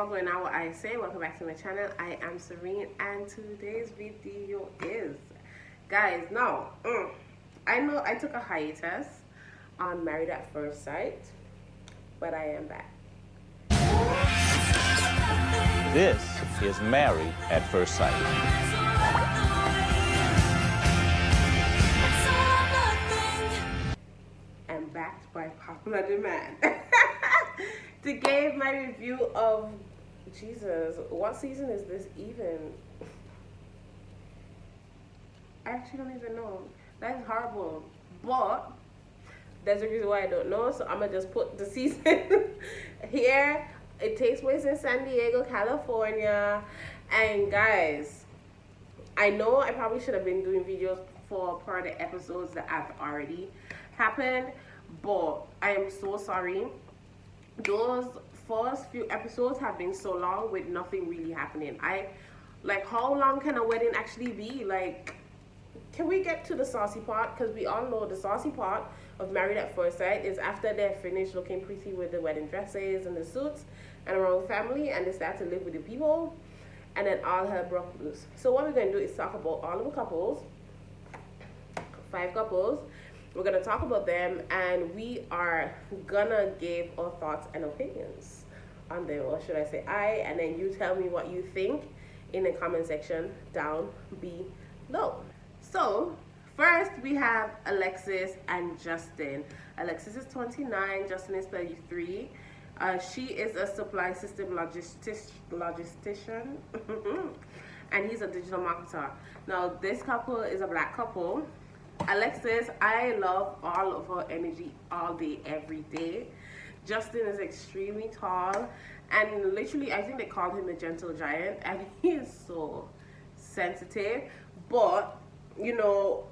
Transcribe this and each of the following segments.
what's going on? What I say? Welcome back to my channel. I am Serene, and today's video is, guys. Now, I know I took a hiatus on Married at First Sight, but I am back. This is Married at First Sight. And backed by popular demand to give my review of, Jesus, what season is this even? I actually don't even know. That's horrible. But there's a reason why I don't know, so I'm gonna just put the season here. It takes place in San Diego, California. And guys, I know I probably should have been doing videos for part of the episodes that have already happened, but I am so sorry. Those first few episodes have been so long with nothing really happening. How long can a wedding actually be? Like, can we get to the saucy part? Because we all know the saucy part of Married at First Sight is after they're finished looking pretty with the wedding dresses and the suits and around family, and they start to live with the people, and then all hell broke loose. So what we're going to do is talk about all of the couples, 5 couples. We're going to talk about them, and we are gonna give our thoughts and opinions on them, or should I say and then you tell me what you think in the comment section down below. So first we have Alexis and Justin. Alexis is 29, Justin is 33. She is a supply system logistician and he's a digital marketer. Now this couple is a black couple. Alexis, I love all of her energy all day, every day. Justin is extremely tall, and literally I think they called him the gentle giant, and he is so sensitive. But you know,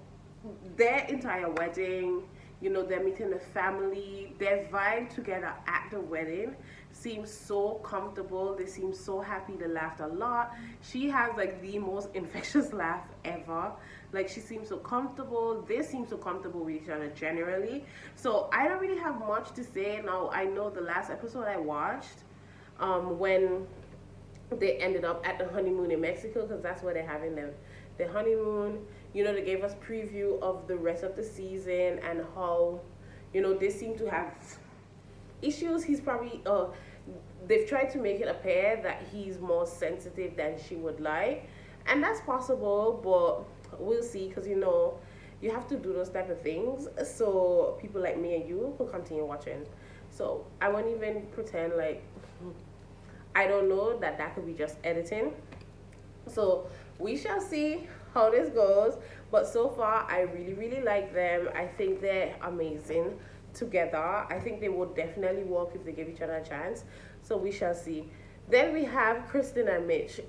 their entire wedding, you know, they're meeting the family, their vibe together at the wedding seems so comfortable. They seem so happy. They laughed a lot. She has like the most infectious laugh ever. Like, she seems so comfortable. They seem so comfortable with each other generally. So I don't really have much to say. Now, I know the last episode I watched, when they ended up at the honeymoon in Mexico, because that's where they're having their honeymoon. You know, they gave us preview of the rest of the season and how, you know, they seem to have issues. He's probably, they've tried to make it appear that he's more sensitive than she would like. And that's possible, but we'll see, because, you know, you have to do those type of things so people like me and you will continue watching. So I won't even pretend like I don't know that could be just editing. So we shall see how this goes, but so far I really like them. I think they're amazing together. I think they would definitely work if they give each other a chance, so we shall see. Then we have Kristen and Mitch.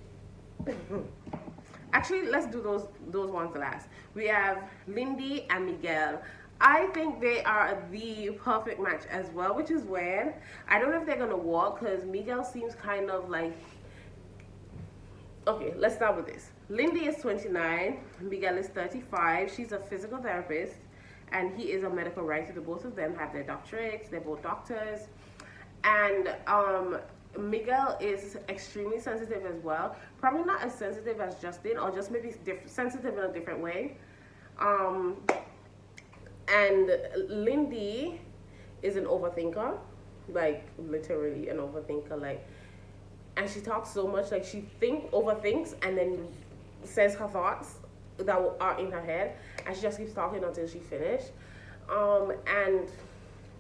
Actually, let's do those ones last. We have Lindsey and Miguel. I think they are the perfect match as well, which is weird. I don't know if they're gonna work, because Miguel seems kind of like, okay, let's start with this. Lindsey is 29, Miguel is 35. She's a physical therapist and he is a medical writer. The both of them have their doctorates. They're both doctors. And Miguel is extremely sensitive as well. Probably not as sensitive as Justin, or just maybe sensitive in a different way. And Lindsey is an overthinker, like literally an overthinker. Like, and she talks so much, like she overthinks and then says her thoughts that are in her head, and she just keeps talking until she finished. And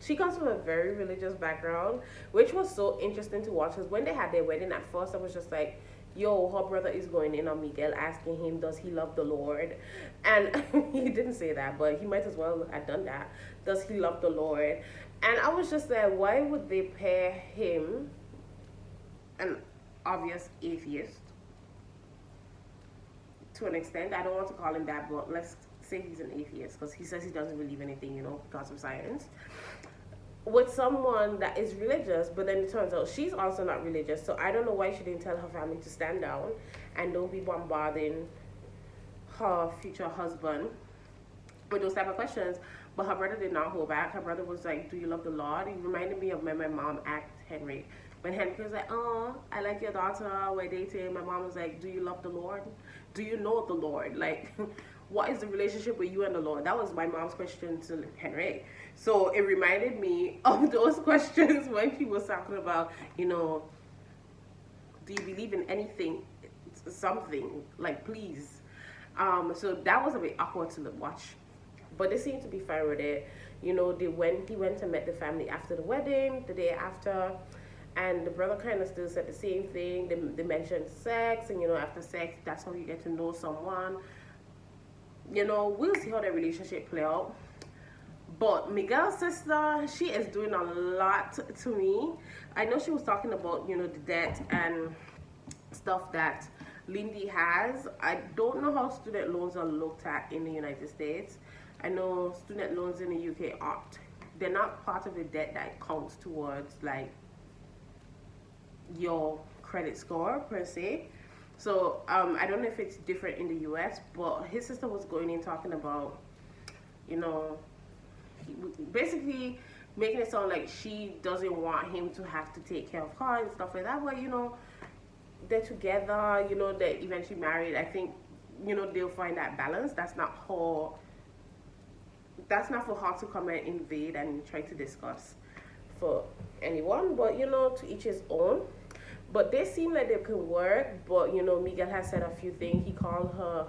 she comes from a very religious background, which was so interesting to watch, because when they had their wedding, at first I was just like, yo, her brother is going in on Miguel, asking him, does he love the Lord? And he didn't say that, but he might as well have done that. Does he love the Lord? And I was just like, why would they pair him, an obvious atheist, to an extent? I don't want to call him that, but let's say he's an atheist, because he says he doesn't believe anything, you know, because of science, with someone that is religious. But then it turns out she's also not religious. So I don't know why she didn't tell her family to stand down and don't be bombarding her future husband with those type of questions. But her brother did not hold back. Her brother was like, do you love the Lord? He reminded me of when my mom asked Henry, when Henry was like, oh, I like your daughter, we're dating, my mom was like, do you love the Lord? Do you know the Lord? Like, what is the relationship with you and the Lord? That was my mom's question to Henry. So it reminded me of those questions when she was talking about, you know, do you believe in anything, something, like, please. So that was a bit awkward to watch, but they seemed to be fine with it. You know, he went and met the family after the wedding, the day after, and the brother kind of still said the same thing. They mentioned sex, and you know, after sex, that's how you get to know someone. You know, we'll see how their relationship play out. But Miguel's sister, she is doing a lot to me. I know she was talking about, you know, the debt and stuff that Lindy has. I don't know how student loans are looked at in the United States. I know student loans in the UK aren't. They're not part of the debt that counts towards, like, your credit score per se. So I don't know if it's different in the US, but his sister was going in talking about, you know, basically making it sound like she doesn't want him to have to take care of her and stuff like that. But you know, they're together, you know, they're eventually married. I think, you know, they'll find that balance. That's not for her to come and invade and try to discuss for anyone, but you know, to each his own. But they seem like they can work. But you know, Miguel has said a few things. He called her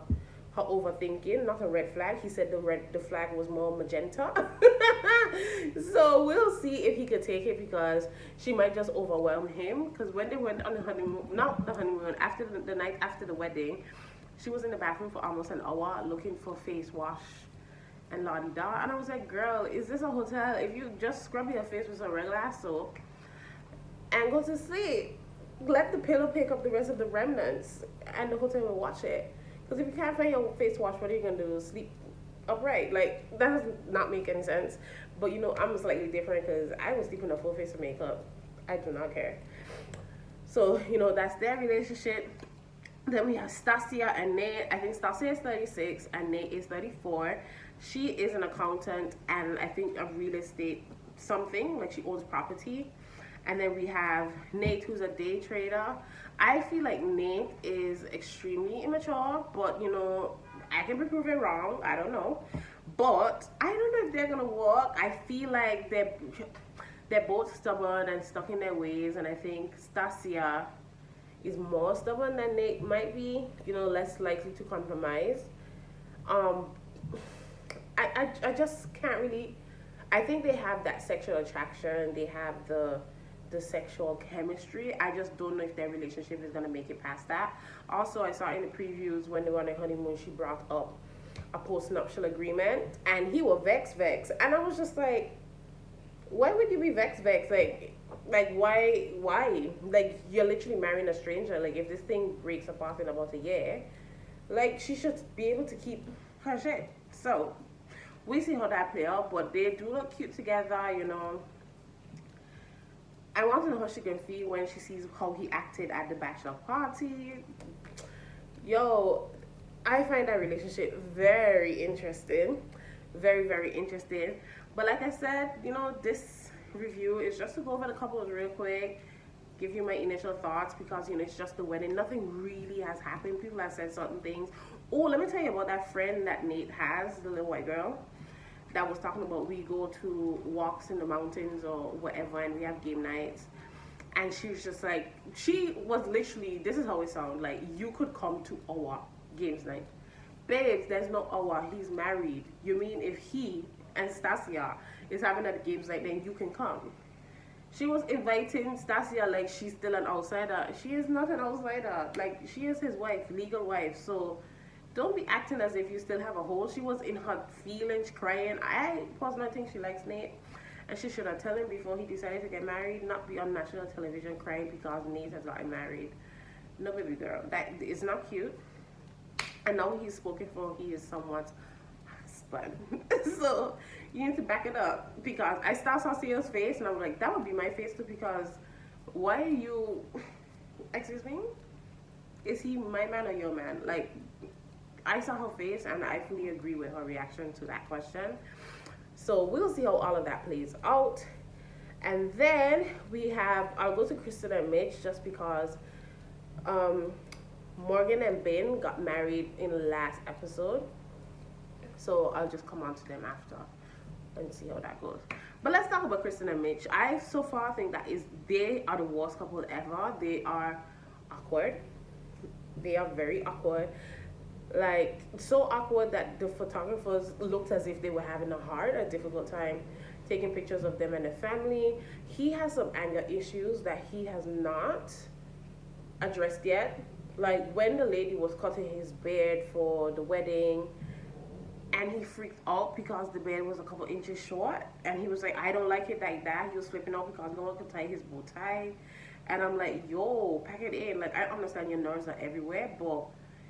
overthinking, not a red flag. He said the flag was more magenta. So we'll see if he could take it, because she might just overwhelm him. Because when they went on the honeymoon, not the honeymoon, after the night after the wedding, she was in the bathroom for almost an hour looking for face wash and la-di-da. And I was like, girl, is this a hotel? If you just scrub your face with some regular soap and go to sleep, let the pillow pick up the rest of the remnants and the hotel will watch it. Because if you can't find your face wash, what are you going to do? Sleep upright? Like, that does not make any sense. But you know, I'm slightly different because I was sleeping a full face of makeup. I do not care. So, you know, that's their relationship. Then we have Stasia and Nate. I think Stasia is 36 and Nate is 34. She is an accountant and I think a real estate something, like she owns property. And then we have Nate, who's a day trader. I feel like Nate is extremely immature, but you know, I can be proven wrong. I don't know. But I don't know if they're gonna work. I feel like they're both stubborn and stuck in their ways, and I think Stasia is more stubborn than Nate might be, you know, less likely to compromise. I just can't really. I think they have that sexual attraction. They have the sexual chemistry. I just don't know if their relationship is gonna make it past that. Also, I saw in the previews when they were on their honeymoon, she brought up a post-nuptial agreement, and he was vex, and I was just like, why would you be vex? Like why? Like, you're literally marrying a stranger. Like, if this thing breaks apart in about a year, like, she should be able to keep her shit. So we see how that play out, but they do look cute together, you know. I want to know how she can feel when she sees how he acted at the bachelor party. Yo, I find that relationship very interesting. Very, very interesting. But like I said, you know, this review is just to go over the couples real quick, give you my initial thoughts, because, you know, it's just the wedding. Nothing really has happened. People have said certain things. Oh, let me tell you about that friend that Nate has, the little white girl, that was talking about we go to walks in the mountains or whatever, and we have game nights. And she was just like, she was literally, this is how it sounds, like, you could come to our games night. Babes, there's no our, he's married. You mean if he and Stasia is having a games night, then you can come? She was inviting Stasia like she's still an outsider. She is not an outsider. Like, she is his wife, legal wife. So don't be acting as if you still have a hold. She was in her feelings, crying. I personally think she likes Nate, and she should have told him before he decided to get married, not be on national television crying because Nate has gotten married. No, baby girl, that is not cute. And now he's spoken for, he is someone's husband. So you need to back it up, because I saw Stasia's face and I was like, that would be my face too, because why are you, excuse me? Is he my man or your man? Like, I saw her face and I fully agree with her reaction to that question. So we'll see how all of that plays out. And then I'll go to Kristen and Mitch just because um, Morgan and Ben got married in the last episode. So I'll just come on to them after and see how that goes. But let's talk about Kristen and Mitch. I so far think they are the worst couple ever. They are awkward. They are very awkward. Like, so awkward that the photographers looked as if they were having a difficult time taking pictures of them and their family. He has some anger issues that he has not addressed yet. Like, when the lady was cutting his beard for the wedding, and he freaked out because the beard was a couple inches short, and he was like, I don't like it like that. He was flipping out because no one could tie his bow tie. And I'm like, yo, pack it in. Like, I understand your nerves are everywhere, but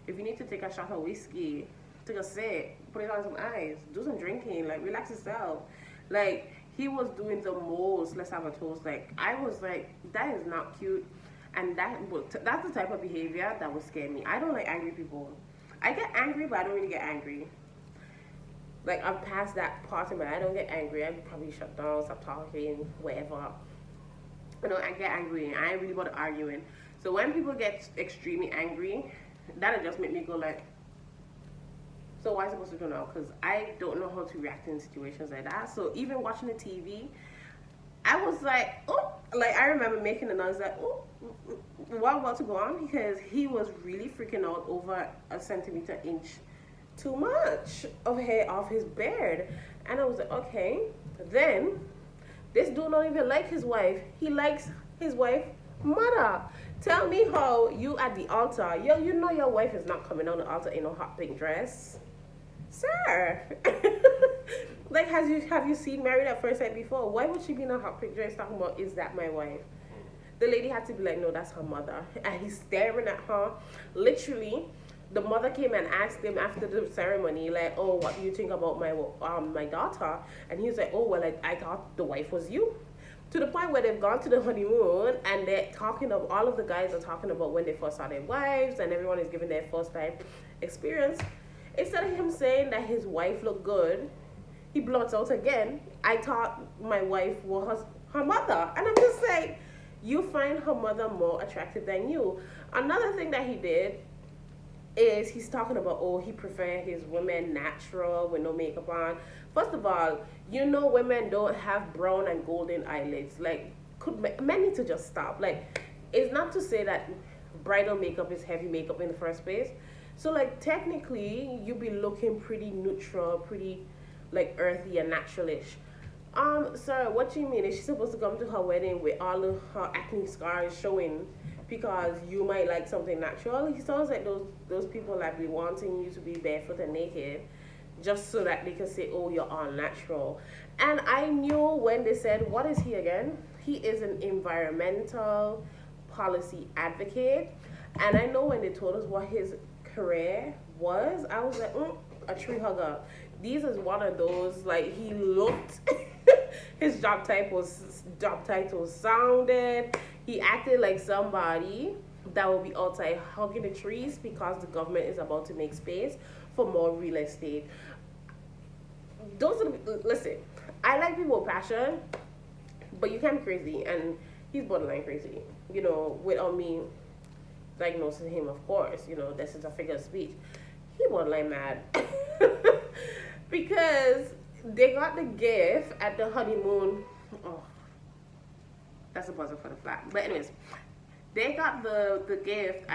if you need to take a shot of whiskey, take a sip, put it on some ice, do some drinking, like, relax yourself. Like, he was doing the most, let's have a toast. Like, I was like, that is not cute. And that's the type of behavior that would scare me. I don't like angry people. I get angry, but I don't really get angry. Like, I'm past that part of it. I don't get angry. I probably shut down, stop talking, whatever. You know, I get angry. I ain't really about arguing. So when people get extremely angry, that'll just make me go like, so what am I supposed to do now? Because I don't know how to react in situations like that. So even watching the TV, I was like, oh, like, I remember making a noise like, oh, what about to go on? Because he was really freaking out over a centimeter, inch too much of hair off his beard. And I was like, okay. Then this dude don't even like his wife. He likes his wife mother. Tell me how you at the altar, yo, you know your wife is not coming on the altar in a hot pink dress, sir. Like, have you seen Married at First Sight before? Why would she be in a hot pink dress talking about, is that my wife? The lady had to be like, no, that's her mother. And he's staring at her. Literally, the mother came and asked him after the ceremony, like, oh, what do you think about my daughter? And he was like, oh, well, I thought the wife was you. To the point where they've gone to the honeymoon and they're talking of, all of the guys are talking about when they first saw their wives and everyone is giving their first time experience. Instead of him saying that his wife looked good, he blurts out again, I thought my wife was her mother. And I'm just like, you find her mother more attractive than you. Another thing that he did is he's talking about, oh, he prefer his women natural with no makeup on. First of all, you know women don't have brown and golden eyelids. Like, men need to just stop. Like, it's not to say that bridal makeup is heavy makeup in the first place. So, like, technically, you be looking pretty neutral, pretty, like, earthy and naturalish. Sir, what do you mean? Is she supposed to come to her wedding with all of her acne scars showing because you might like something natural? He sounds like those people that be wanting you to be barefoot and naked just so that they can say, oh, you're all natural. And I knew when they said, what is he again? He is an environmental policy advocate. And I know when they told us what his career was, I was like, a tree hugger. These is one of those, like, he looked, his job title sounded, he acted like somebody that will be outside hugging the trees because the government is about to make space for more real estate. Listen, I like people with passion, but you can't be crazy, and he's borderline crazy, you know, without me diagnosing him, of course, you know, this is a figure of speech. He borderline mad. Because they got the gift at the honeymoon. Oh, that's a buzzer for the flat. But anyways, they got the gift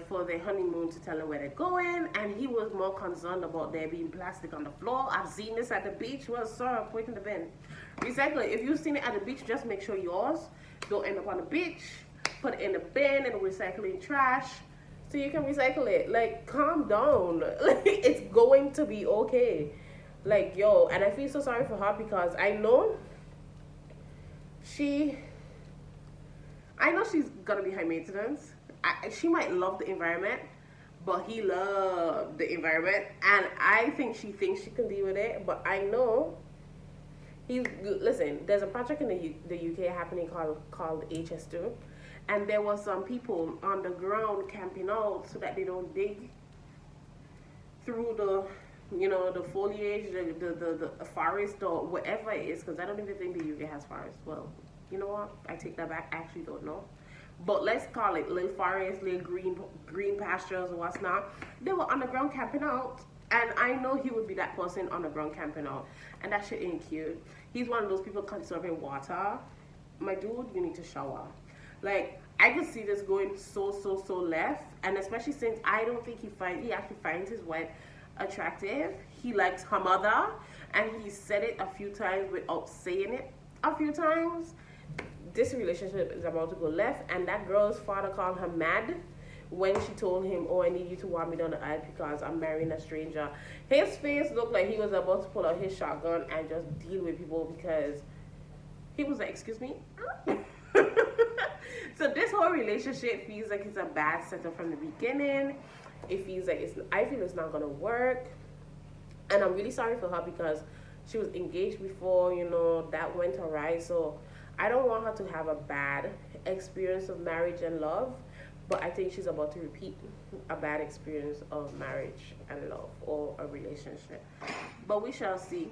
for their honeymoon to tell them where they're going, and he was more concerned about there being plastic on the floor. I've seen this at the beach. Well, sir, put it in the bin. Recycle it. If you've seen it at the beach, just make sure yours don't end up on the beach. Put it in the bin and recycling trash so you can recycle it. Like, calm down. Like, it's going to be okay. Like, yo, and I feel so sorry for her because I know she's gonna be high maintenance. She might love the environment, but he loved the environment, and I think she thinks she can deal with it. But I know listen. There's a project in the UK happening called HS2, and there was some people on the ground camping out so that they don't dig through the foliage, the forest or whatever it is, because I don't even think the UK has forests. Well, You know what? I take that back. I actually don't know. But let's call it little forest, little green pastures or what's not. They were on the ground camping out. And I know he would be that person on the ground camping out. And that shit ain't cute. He's one of those people conserving water. My dude, you need to shower. Like, I could see this going so left. And especially since I don't think he actually finds his wife attractive. He likes her mother. And he said it a few times without saying it a few times. This relationship is about to go left. And that girl's father called her mad when she told him, oh, I need you to walk me down the aisle because I'm marrying a stranger. His face looked like he was about to pull out his shotgun and just deal with people because he was like, excuse me? So this whole relationship feels like it's a bad setup from the beginning. It feels like I feel it's not going to work. And I'm really sorry for her because she was engaged before, you know, that went awry. So I don't want her to have a bad experience of marriage and love. But I think she's about to repeat a bad experience of marriage and love or a relationship. But we shall see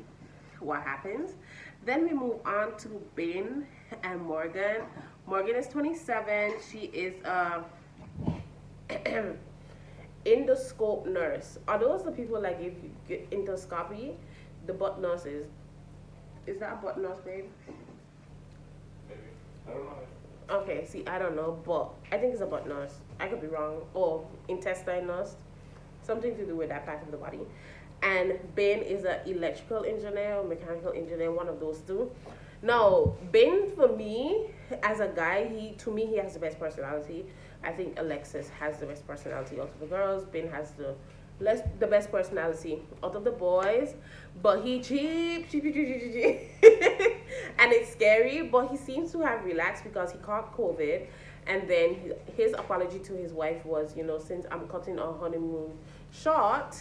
what happens. Then we move on to Ben and Morgan. Morgan is 27. She is a endoscope nurse. Are those the people like if you get endoscopy? The butt nurses. Is that a butt nurse, babe? Maybe. I don't know. Okay, see, I don't know, but I think it's a butt nurse. I could be wrong. Or intestine nurse. Something to do with that part of the body. And Ben is an electrical engineer or mechanical engineer, one of those two. Now, Ben, for me, as a guy, he has the best personality. I think Alexis has the best personality out of the girls. Ben has the best personality out of the boys. But he cheap. And it's scary, but he seems to have relaxed because he caught COVID. And then his apology to his wife was, you know, since I'm cutting our honeymoon short,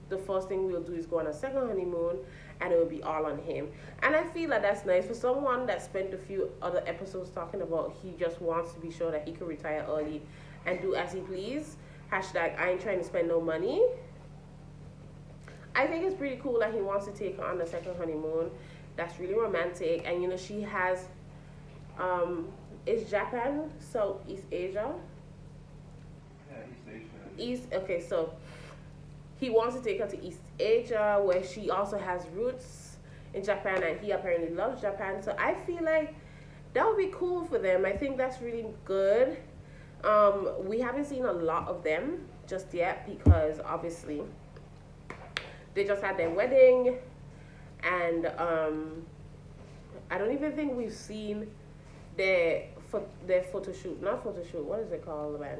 the first thing we'll do is go on a second honeymoon, and it will be all on him. And I feel like that's nice for someone that spent a few other episodes talking about he just wants to be sure that he can retire early and do as he please. Hashtag I ain't trying to spend no money. I think it's pretty cool that he wants to take her on the second honeymoon. That's really romantic. And you know, she has is Japan Southeast Asia? Yeah, East Asia. Okay, so he wants to take her to East Asia where she also has roots in Japan, and he apparently loves Japan. So I feel like that would be cool for them. I think that's really good. We haven't seen a lot of them just yet because obviously they just had their wedding, and I don't even think we've seen their photo shoot. Not photo shoot. What is it called, man?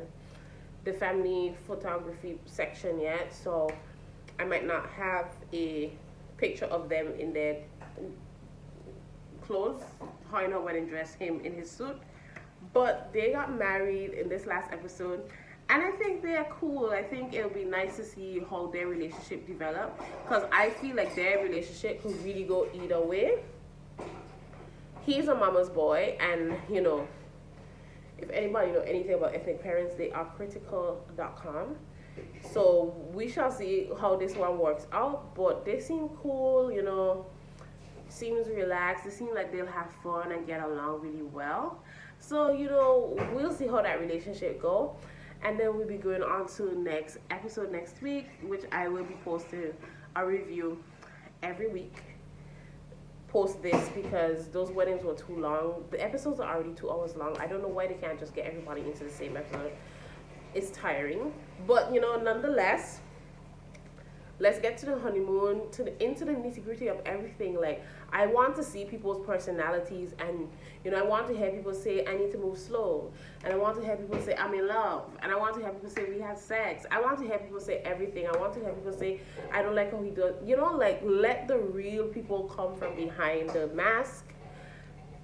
The family photography section yet. So I might not have a picture of them in their clothes, her in her wedding dress, him in his suit. But they got married in this last episode. And I think they're cool. I think it'll be nice to see how their relationship develop. Because I feel like their relationship could really go either way. He's a mama's boy. And, you know, if anybody know anything about ethnic parents, they are critical.com. So we shall see how this one works out. But they seem cool, you know. Seems relaxed. They seem like they'll have fun and get along really well. So, you know, we'll see how that relationship go. And then we'll be going on to next episode next week, which I will be posting a review every week. Post this because those weddings were too long. The episodes are already 2 hours long. I don't know why they can't just get everybody into the same episode. It's tiring. But, you know, nonetheless, let's get to the honeymoon, into the nitty-gritty of everything. Like, I want to see people's personalities, and, you know, I want to hear people say, I need to move slow. And I want to hear people say, I'm in love. And I want to hear people say, we had sex. I want to hear people say everything. I want to hear people say, I don't like how he does. You know, like, let the real people come from behind the mask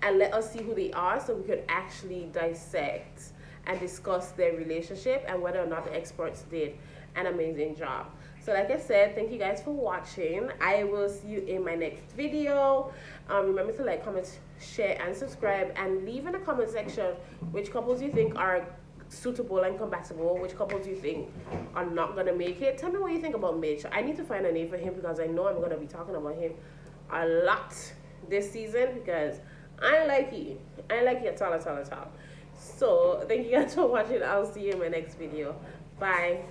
and let us see who they are so we could actually dissect and discuss their relationship and whether or not the experts did an amazing job. So like I said, thank you guys for watching. I will see you in my next video. Remember to like, comment, share, and subscribe. And leave in the comment section which couples you think are suitable and compatible. Which couples you think are not going to make it. Tell me what you think about Mitch. I need to find a name for him because I know I'm going to be talking about him a lot this season because I ain't like you. I ain't like you at all. So thank you guys for watching. I'll see you in my next video. Bye.